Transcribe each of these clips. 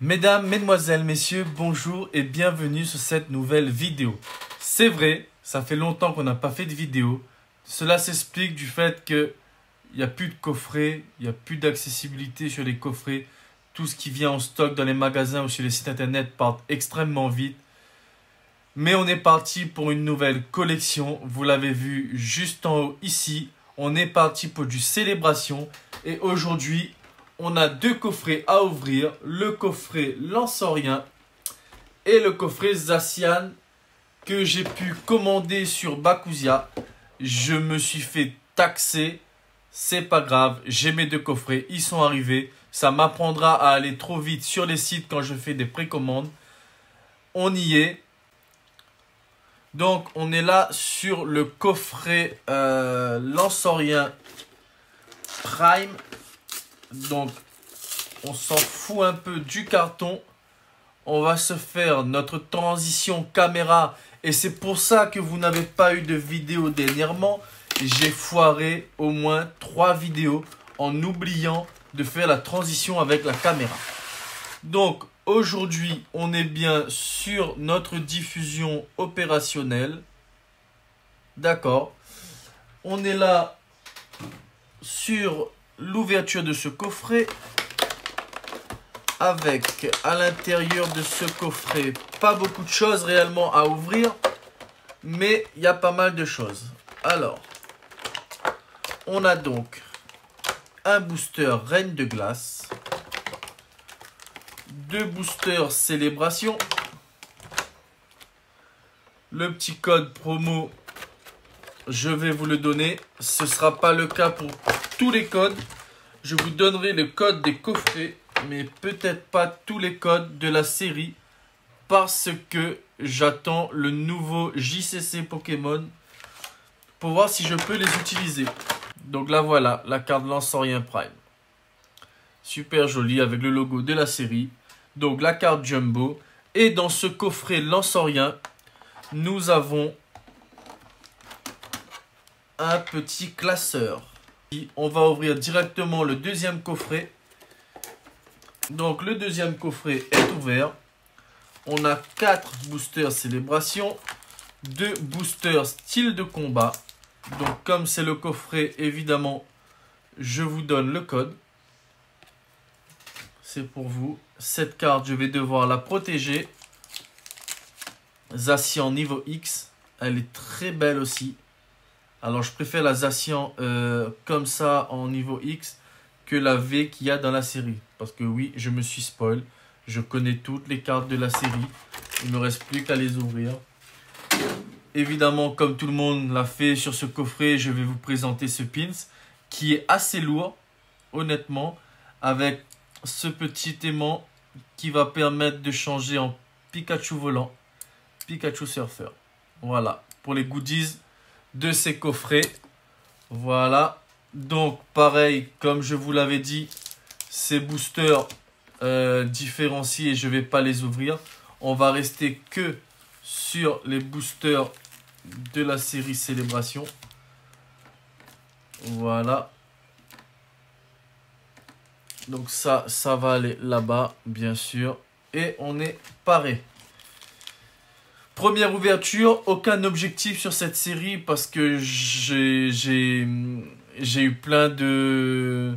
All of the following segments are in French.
Mesdames, mesdemoiselles, messieurs, bonjour et bienvenue sur cette nouvelle vidéo. C'est vrai, ça fait longtemps qu'on n'a pas fait de vidéo. Cela s'explique du fait qu'il n'y a plus de coffrets, il n'y a plus d'accessibilité sur les coffrets. Tout ce qui vient en stock dans les magasins ou sur les sites internet part extrêmement vite. Mais on est parti pour une nouvelle collection. Vous l'avez vu juste en haut ici. On est parti pour du célébration. Et aujourd'hui, on a deux coffrets à ouvrir. Le coffret Lansorien et le coffret Zacian que j'ai pu commander sur Bakuzia. Je me suis fait taxer. C'est pas grave. J'ai mes deux coffrets. Ils sont arrivés. Ça m'apprendra à aller trop vite sur les sites quand je fais des précommandes. On y est. Donc, on est là sur le coffret Lansorien Prime. Donc, on s'en fout un peu du carton. On va se faire notre transition caméra. Et c'est pour ça que vous n'avez pas eu de vidéo dernièrement. J'ai foiré au moins 3 vidéos en oubliant de faire la transition avec la caméra. Donc, aujourd'hui, on est bien sur notre diffusion opérationnelle. D'accord. On est là sur l'ouverture de ce coffret. Avec à l'intérieur de ce coffret, pas beaucoup de choses réellement à ouvrir. Mais il y a pas mal de choses. Alors, on a donc un booster Reine de Glace. 2 boosters Célébration. Le petit code promo, je vais vous le donner. Ce ne sera pas le cas pour tous les codes. Je vous donnerai le code des coffrets, mais peut-être pas tous les codes de la série. Parce que j'attends le nouveau JCC Pokémon pour voir si je peux les utiliser. Donc là voilà, la carte Lansorien Prime. Super jolie avec le logo de la série. Donc la carte Jumbo. Et dans ce coffret Lansorien, nous avons un petit classeur. On va ouvrir directement le deuxième coffret. Donc le deuxième coffret est ouvert. On a 4 boosters Célébration. 2 boosters Style de combat. Donc comme c'est le coffret, évidemment, je vous donne le code. C'est pour vous. Cette carte, je vais devoir la protéger. Zacian niveau X. Elle est très belle aussi. Alors, je préfère la Zacian comme ça en niveau X que la V qu'il y a dans la série. Parce que oui, je me suis spoil. Je connais toutes les cartes de la série. Il ne me reste plus qu'à les ouvrir. Évidemment, comme tout le monde l'a fait sur ce coffret, je vais vous présenter ce pins qui est assez lourd, honnêtement, avec ce petit aimant qui va permettre de changer en Pikachu volant, Pikachu surfeur. Voilà, pour les goodies de ces coffrets. Voilà, donc pareil, comme je vous l'avais dit, ces boosters différenciés, je ne vais pas les ouvrir. On va rester que sur les boosters de la série Célébration. Voilà. Donc ça va aller là-bas, bien sûr. Et on est paré. Première ouverture, aucun objectif sur cette série parce que j'ai eu plein de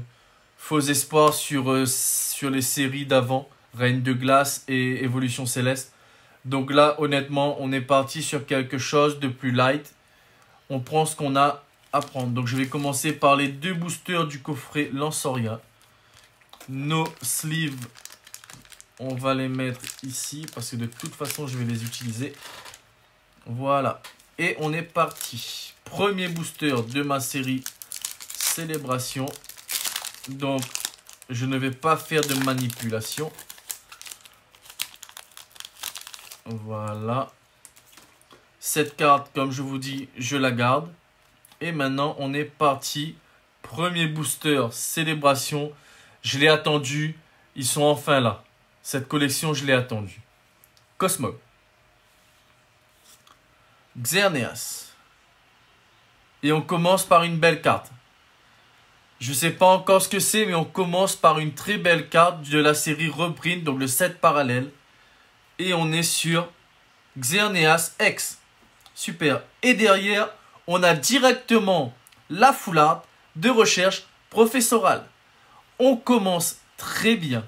faux espoirs sur les séries d'avant. Reine de Glace et Évolution Céleste. Donc là, honnêtement, on est parti sur quelque chose de plus light. On prend ce qu'on a à prendre. Donc je vais commencer par les 2 boosters du coffret Lansorien. Nos sleeves, on va les mettre ici parce que de toute façon, je vais les utiliser. Voilà. Et on est parti. Premier booster de ma série Célébration. Donc, je ne vais pas faire de manipulation. Voilà. Cette carte, comme je vous dis, je la garde. Et maintenant, on est parti. Premier booster, Célébration. Je l'ai attendu. Ils sont enfin là. Cette collection, je l'ai attendue. Cosmo. Xerneas. Et on commence par une belle carte. Je ne sais pas encore ce que c'est, mais on commence par une très belle carte de la série Reprint, donc le 7 parallèle. Et on est sur Xerneas X. Super. Et derrière, on a directement la foulard de recherche professorale. On commence très bien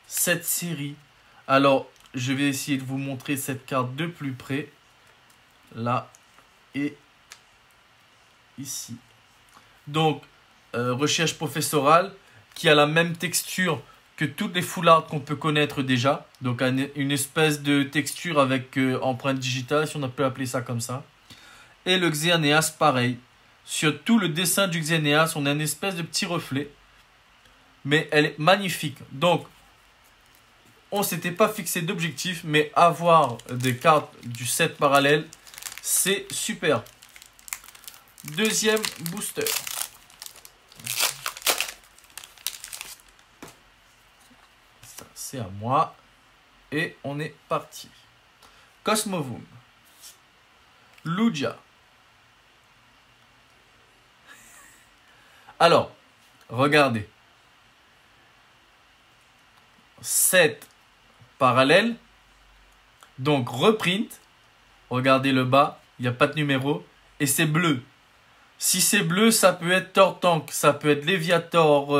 cette série. Alors, je vais essayer de vous montrer cette carte de plus près. Là et ici. Donc, recherche professorale qui a la même texture que toutes les foulards qu'on peut connaître déjà. Donc, une espèce de texture avec empreinte digitale, si on peut appeler ça comme ça. Et le Xerneas, pareil. Sur tout le dessin du Xerneas, on a une espèce de petit reflet. Mais elle est magnifique. Donc, on ne s'était pas fixé d'objectif, mais avoir des cartes du 7 parallèle, c'est super. Deuxième booster. Ça, c'est à moi. Et on est parti. Cosmovum. Lugia. Alors, regardez. 7 parallèle. Donc, reprint. Regardez le bas. Il n'y a pas de numéro. Et c'est bleu. Si c'est bleu, ça peut être Tortank. Ça peut être Léviator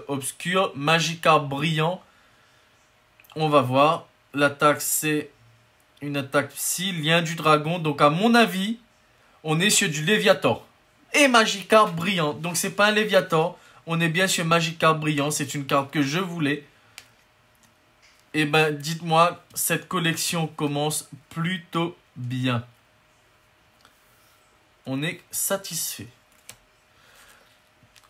obscur. Magikarp brillant. On va voir. L'attaque, c'est une attaque psy. Lien du dragon. Donc, à mon avis, on est sur du Léviator. Et Magikarp brillant. Donc, c'est pas un Léviator. On est bien sur Magikarp brillant. C'est une carte que je voulais. Et ben, dites-moi, cette collection commence plutôt bien. On est satisfait.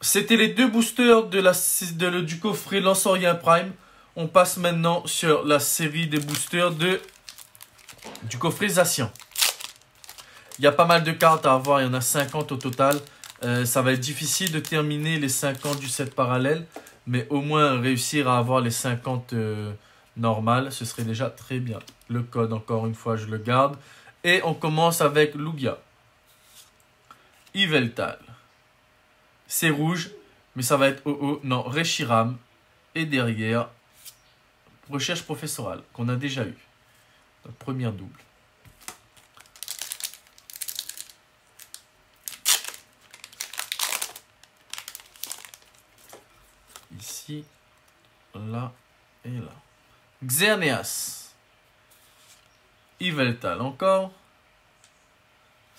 C'était les deux boosters du coffret Lansorien Prime. On passe maintenant sur la série des boosters du coffret Zacian. Il y a pas mal de cartes à avoir, il y en a 50 au total. Ça va être difficile de terminer les 50 du set parallèle, mais au moins réussir à avoir les 50 normales, ce serait déjà très bien. Le code, encore une fois, je le garde. Et on commence avec Lugia. Yveltal. C'est rouge, mais ça va être non, Reshiram. Et derrière, recherche professorale, qu'on a déjà eu. Notre première double. Ici, là et là. Xerneas. Yveltal encore.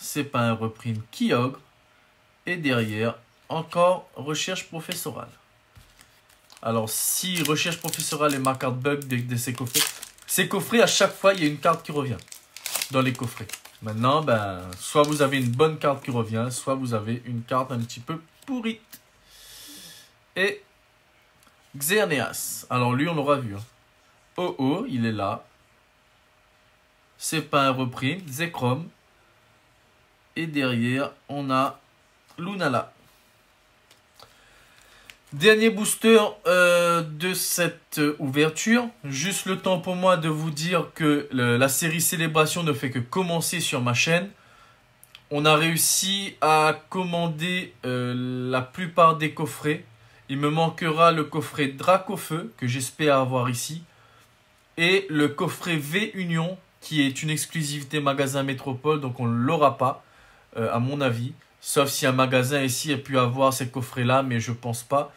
C'est pas un reprint Kyogre. Et derrière, encore recherche professorale. Alors, si recherche professorale est ma carte bug de ces coffrets, à chaque fois, il y a une carte qui revient dans les coffrets. Maintenant, ben, soit vous avez une bonne carte qui revient, soit vous avez une carte un petit peu pourrie. Et Xerneas. Alors, lui, on l'aura vu. Hein. Il est là. C'est pas un reprint. Zekrom. Et derrière, on a Lunala. Dernier booster de cette ouverture. Juste le temps pour moi de vous dire que la série Célébration ne fait que commencer sur ma chaîne. On a réussi à commander la plupart des coffrets. Il me manquera le coffret Dracofeu que j'espère avoir ici. Et le coffret V-Union qui est une exclusivité magasin Métropole. Donc on ne l'aura pas à mon avis. Sauf si un magasin ici a pu avoir ces coffrets-là, mais je pense pas.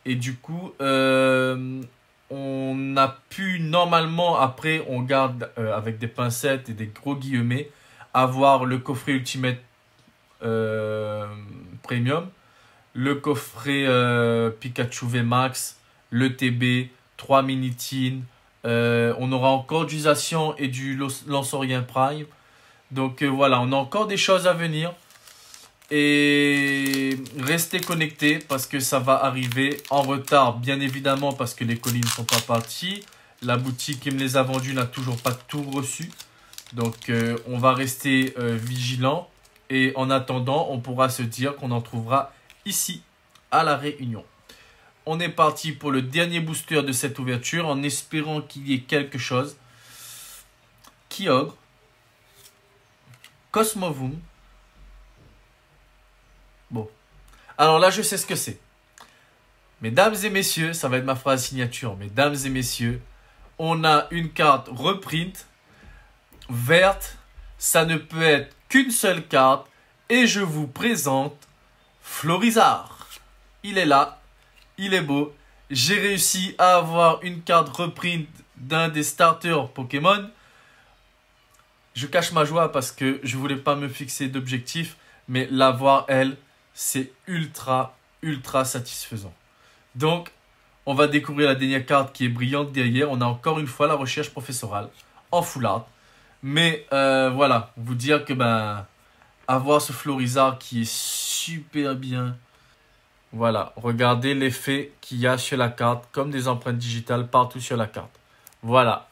Et du coup, on a pu normalement, après, on garde avec des pincettes et des gros guillemets, avoir le coffret Ultimate Premium, le coffret Pikachu VMAX, le TB, 3 Minitines. On aura encore du Zacian et du Lansorien Prime. Donc voilà, on a encore des choses à venir. Et restez connectés parce que ça va arriver en retard, bien évidemment, parce que les colis ne sont pas partis. La boutique qui me les a vendus n'a toujours pas tout reçu. Donc, on va rester vigilant. Et en attendant, on pourra se dire qu'on en trouvera ici, à La Réunion. On est parti pour le dernier booster de cette ouverture en espérant qu'il y ait quelque chose. Kyogre. Cosmovum. Bon. Alors là, je sais ce que c'est. Mesdames et messieurs, ça va être ma phrase signature. Mesdames et messieurs, on a une carte reprint verte. Ça ne peut être qu'une seule carte. Et je vous présente Florizarre. Il est là. Il est beau. J'ai réussi à avoir une carte reprint d'un des starters Pokémon. Je cache ma joie parce que je voulais pas me fixer d'objectif. Mais l'avoir, elle, c'est ultra satisfaisant. Donc, on va découvrir la dernière carte qui est brillante derrière. On a encore une fois la recherche professorale en full art. Mais voilà, vous dire que avoir ce Florizarre qui est super bien. Voilà, regardez l'effet qu'il y a sur la carte, comme des empreintes digitales partout sur la carte. Voilà,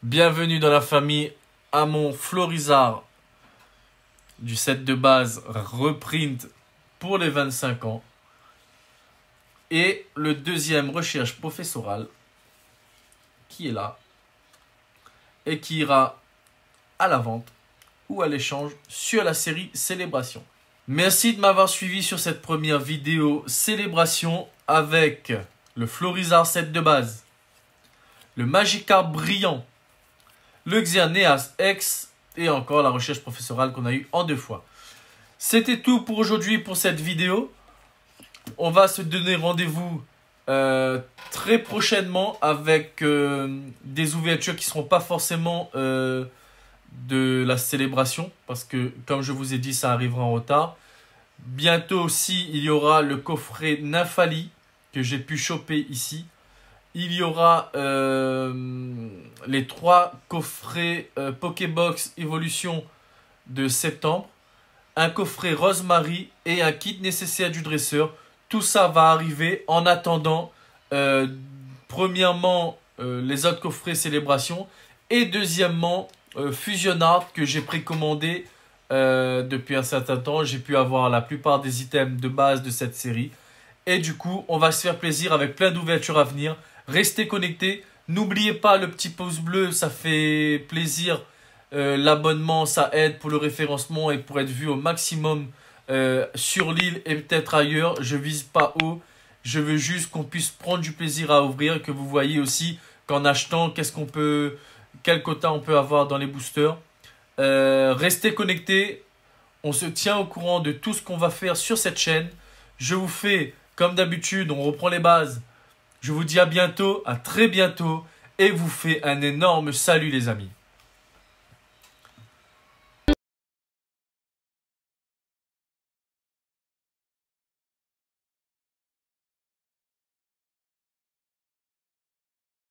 bienvenue dans la famille à mon Florizarre du set de base reprint pour les 25 ans. Et le deuxième recherche professorale qui est là et qui ira à la vente ou à l'échange sur la série Célébration. Merci de m'avoir suivi sur cette première vidéo Célébration avec le Florizarre set de base, le Magikarp brillant, le Xerneas X et encore la recherche professorale qu'on a eu en 2 fois. C'était tout pour aujourd'hui pour cette vidéo. On va se donner rendez-vous très prochainement avec des ouvertures qui ne seront pas forcément de la célébration. Parce que, comme je vous ai dit, ça arrivera en retard. Bientôt aussi, il y aura le coffret Nymphali que j'ai pu choper ici. Il y aura les 3 coffrets Pokébox Evolution de septembre. Un coffret Rosemary et un kit nécessaire du dresseur. Tout ça va arriver en attendant, premièrement, les autres coffrets Célébration. Et deuxièmement, Fusion Art que j'ai précommandé depuis un certain temps. J'ai pu avoir la plupart des items de base de cette série. Et du coup, on va se faire plaisir avec plein d'ouvertures à venir. Restez connectés. N'oubliez pas le petit pouce bleu, ça fait plaisir. L'abonnement, ça aide pour le référencement et pour être vu au maximum sur l'île et peut-être ailleurs. Je vise pas haut. Je veux juste qu'on puisse prendre du plaisir à ouvrir. Que vous voyez aussi qu'en achetant, quel quota on peut avoir dans les boosters. Restez connectés. On se tient au courant de tout ce qu'on va faire sur cette chaîne. Je vous fais, comme d'habitude, on reprend les bases. Je vous dis à bientôt, à très bientôt. Et vous fais un énorme salut les amis.